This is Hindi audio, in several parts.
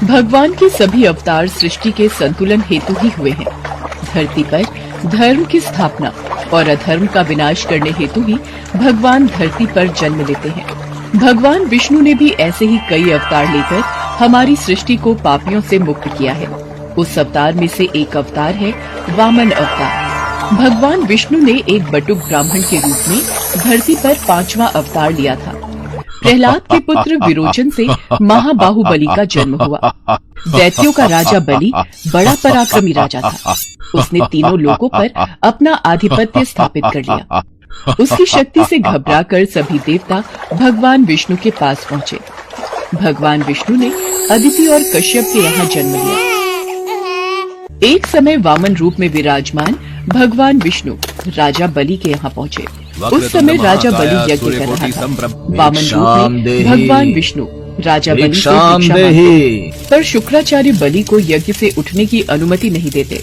भगवान के सभी अवतार सृष्टि के संतुलन हेतु ही हुए हैं। धरती पर धर्म की स्थापना और अधर्म का विनाश करने हेतु ही भगवान धरती पर जन्म लेते हैं। भगवान विष्णु ने भी ऐसे ही कई अवतार लेकर हमारी सृष्टि को पापियों से मुक्त किया है। उस अवतार में से एक अवतार है वामन अवतार। भगवान विष्णु ने एक बटुक ब्राह्मण के रूप में धरती पर 5वां अवतार लिया था। प्रहलाद के पुत्र विरोचन से महाबाहुबली का जन्म हुआ। दैत्यों का राजा बलि बड़ा पराक्रमी राजा था। उसने तीनों लोकों पर अपना आधिपत्य स्थापित कर लिया। उसकी शक्ति से घबराकर सभी देवता भगवान विष्णु के पास पहुँचे। भगवान विष्णु ने अदिति और कश्यप के यहाँ जन्म लिया। एक समय वामन रूप में विराजमान भगवान विष्णु राजा बलि के यहाँ पहुँचे। उस समय राजा बलि यज्ञ कर रहा था। वामन रूप में भगवान विष्णु राजा बलि से भिक्षा मांगते, पर शुक्राचार्य बलि को यज्ञ से उठने की अनुमति नहीं देते।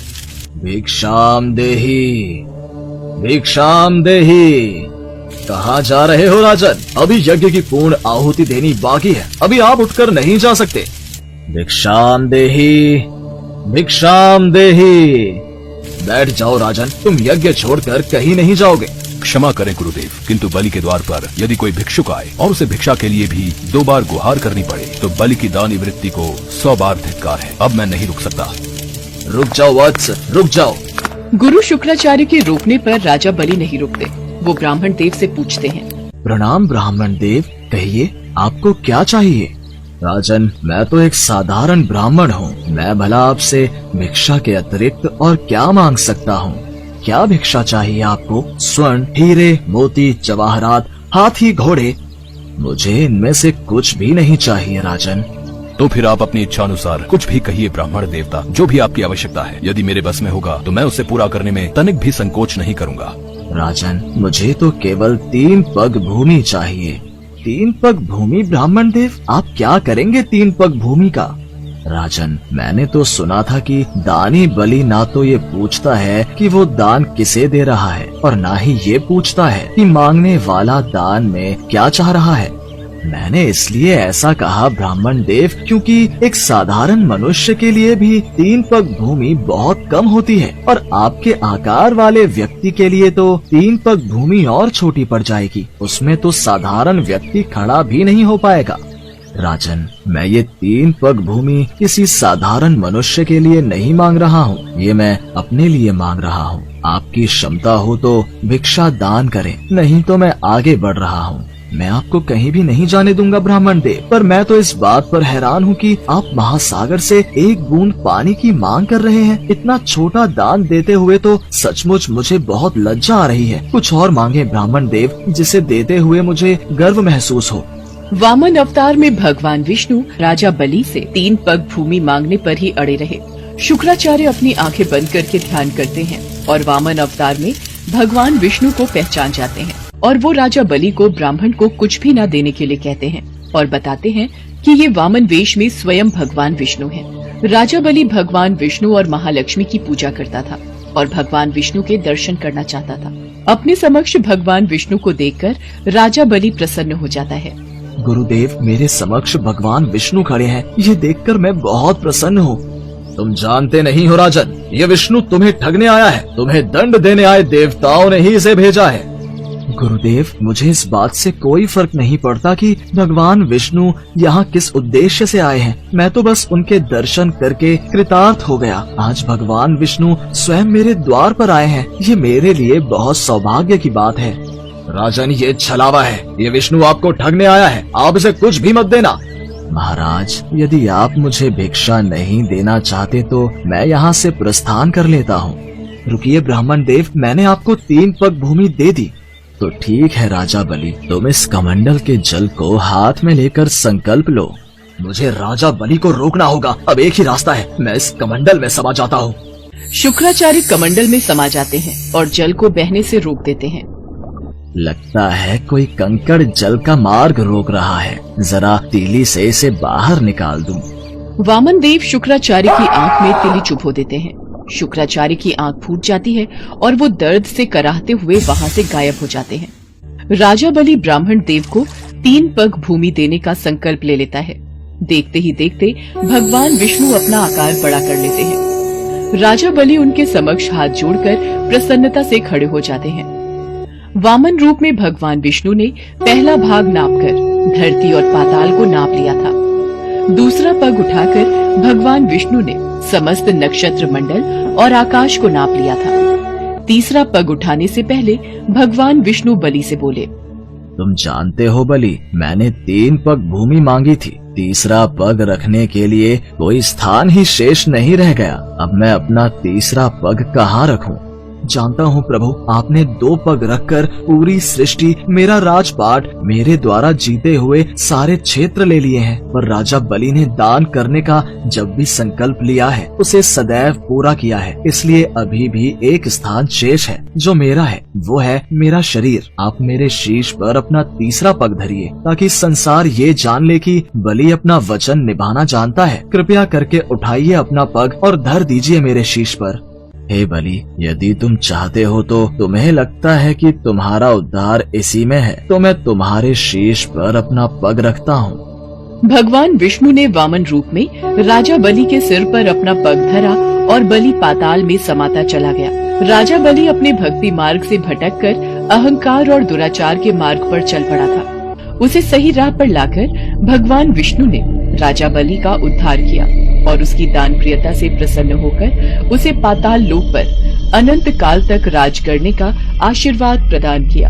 भिक्षाम देहि, भिक्षाम देहि। कहाँ जा रहे हो राजन? अभी यज्ञ की पूर्ण आहुति देनी बाकी है, अभी आप उठकर नहीं जा सकते। भिक्षाम देहि, भिक्षाम देहि। बैठ जाओ राजन, तुम यज्ञ छोड़कर कहीं नहीं जाओगे। क्षमा करें गुरुदेव, किंतु बलि के द्वार पर यदि कोई भिक्षुक आए और उसे भिक्षा के लिए भी 2 बार गुहार करनी पड़े तो बलि की दानी वृत्ति को 100 बार धिक्कार है। अब मैं नहीं रुक सकता। रुक जाओ वत्स, रुक जाओ। गुरु शुक्राचार्य के रोकने पर राजा बलि नहीं रुकते। वो ब्राह्मण देव से पूछते हैं। प्रणाम ब्राह्मण देव, कहिए आपको क्या चाहिए? राजन, मैं तो एक साधारण ब्राह्मण हूँ। मैं भला आपसे भिक्षा के अतिरिक्त और क्या मांग सकता हूँ? क्या भिक्षा चाहिए आपको? स्वर्ण, हीरे, मोती, जवाहरात, हाथी, घोड़े? मुझे इनमें से कुछ भी नहीं चाहिए राजन। तो फिर आप अपनी इच्छा अनुसार कुछ भी कहिए ब्राह्मण देवता, जो भी आपकी आवश्यकता है। यदि मेरे बस में होगा तो मैं उसे पूरा करने में तनिक भी संकोच नहीं करूँगा। राजन, मुझे तो केवल 3 पग भूमि चाहिए। 3 पग भूमि ब्राह्मण देव, आप क्या करेंगे 3 पग भूमि का? राजन, मैंने तो सुना था कि दानी बलि ना तो ये पूछता है कि वो दान किसे दे रहा है और ना ही ये पूछता है कि मांगने वाला दान में क्या चाह रहा है। मैंने इसलिए ऐसा कहा ब्राह्मण देव क्योंकि एक साधारण मनुष्य के लिए भी 3 पग भूमि बहुत कम होती है और आपके आकार वाले व्यक्ति के लिए तो 3 पग भूमि और छोटी पड़ जाएगी। उसमें तो साधारण व्यक्ति खड़ा भी नहीं हो पाएगा। राजन, मैं ये 3 पग भूमि किसी साधारण मनुष्य के लिए नहीं मांग रहा हूँ, ये मैं अपने लिए मांग रहा हूँ। आपकी क्षमता हो तो भिक्षा दान करें, नहीं तो मैं आगे बढ़ रहा हूँ। मैं आपको कहीं भी नहीं जाने दूंगा ब्राह्मण देव, पर मैं तो इस बात पर हैरान हूँ कि आप महासागर से 1 बूंद पानी की मांग कर रहे हैं। इतना छोटा दान देते हुए तो सचमुच मुझे बहुत लज्जा आ रही है। कुछ और मांगे ब्राह्मण देव, जिसे देते हुए मुझे गर्व महसूस हो। वामन अवतार में भगवान विष्णु राजा बलि से 3 पग भूमि मांगने पर ही अड़े रहे। शुक्राचार्य अपनी आंखें बंद करके ध्यान करते हैं और वामन अवतार में भगवान विष्णु को पहचान जाते हैं और वो राजा बलि को ब्राह्मण को कुछ भी न देने के लिए कहते हैं और बताते हैं कि ये वामन वेश में स्वयं भगवान विष्णु हैं। राजा बलि भगवान विष्णु और महालक्ष्मी की पूजा करता था और भगवान विष्णु के दर्शन करना चाहता था। अपने समक्ष भगवान विष्णु को देखकर राजा बलि प्रसन्न हो जाता है। गुरुदेव, मेरे समक्ष भगवान विष्णु खड़े हैं, ये देखकर मैं बहुत प्रसन्न हूँ। तुम जानते नहीं हो राजन, ये विष्णु तुम्हें ठगने आया है। तुम्हें दंड देने आए देवताओं ने ही इसे भेजा है। गुरुदेव, मुझे इस बात से कोई फर्क नहीं पड़ता कि भगवान विष्णु यहाँ किस उद्देश्य से आए हैं। मैं तो बस उनके दर्शन करके कृतार्थ हो गया। आज भगवान विष्णु स्वयं मेरे द्वार पर आए हैं, ये मेरे लिए बहुत सौभाग्य की बात है। राजन, ये छलावा है, ये विष्णु आपको ठगने आया है, आप इसे कुछ भी मत देना। महाराज, यदि आप मुझे भिक्षा नहीं देना चाहते तो मैं यहाँ से प्रस्थान कर लेता हूँ। रुकिए ब्राह्मण देव, मैंने आपको 3 पग भूमि दे दी। तो ठीक है राजा बलि, तुम इस कमंडल के जल को हाथ में लेकर संकल्प लो। मुझे राजा बलि को रोकना होगा। अब एक ही रास्ता है, मैं इस कमंडल में समा जाता हूँ। शुक्राचार्य कमंडल में समा जाते हैं और जल को बहने से रोक देते हैं। लगता है कोई कंकड़ जल का मार्ग रोक रहा है, जरा तीली से इसे बाहर निकाल दूं। वामन देव शुक्राचार्य की आंख में तिली चुभो देते हैं। शुक्राचार्य की आंख फूट जाती है और वो दर्द से कराहते हुए वहाँ से गायब हो जाते हैं। राजा बलि ब्राह्मण देव को 3 पग भूमि देने का संकल्प ले लेता है। देखते ही देखते भगवान विष्णु अपना आकार बड़ा कर लेते हैं। राजा बलि उनके समक्ष हाथ जोड़कर प्रसन्नता से खड़े हो जाते हैं। वामन रूप में भगवान विष्णु ने पहला भाग नापकर धरती और पाताल को नाप लिया था। दूसरा पग उठाकर भगवान विष्णु ने समस्त नक्षत्र मंडल और आकाश को नाप लिया था। तीसरा पग उठाने से पहले भगवान विष्णु बलि से बोले, तुम जानते हो बलि, मैंने 3 पग भूमि मांगी थी। तीसरा पग रखने के लिए कोई स्थान ही शेष नहीं रह गया। अब मैं अपना तीसरा पग कहाँ रखूं? जानता हूँ प्रभु, आपने 2 पग रखकर पूरी सृष्टि, मेरा राजपाट, मेरे द्वारा जीते हुए सारे क्षेत्र ले लिए हैं। पर राजा बलि ने दान करने का जब भी संकल्प लिया है उसे सदैव पूरा किया है। इसलिए अभी भी एक स्थान शेष है जो मेरा है, वो है मेरा शरीर। आप मेरे शीश पर अपना तीसरा पग धरिए ताकि संसार ये जान ले कि बलि अपना वचन निभाना जानता है। कृपया करके उठाइए अपना पग और धर दीजिए मेरे शीश पर। हे बलि, यदि तुम चाहते हो तो तुम्हें लगता है कि तुम्हारा उद्धार इसी में है, तो मैं तुम्हारे शीश पर अपना पग रखता हूँ। भगवान विष्णु ने वामन रूप में राजा बलि के सिर पर अपना पग धरा और बलि पाताल में समाता चला गया। राजा बलि अपने भक्ति मार्ग से भटककर अहंकार और दुराचार के मार्ग पर चल पड़ा था। उसे सही राह पर लाकर भगवान विष्णु ने राजा बलि का उद्धार किया और उसकी दान प्रियता से प्रसन्न होकर उसे पाताल लोक पर अनंत काल तक राज करने का आशीर्वाद प्रदान किया।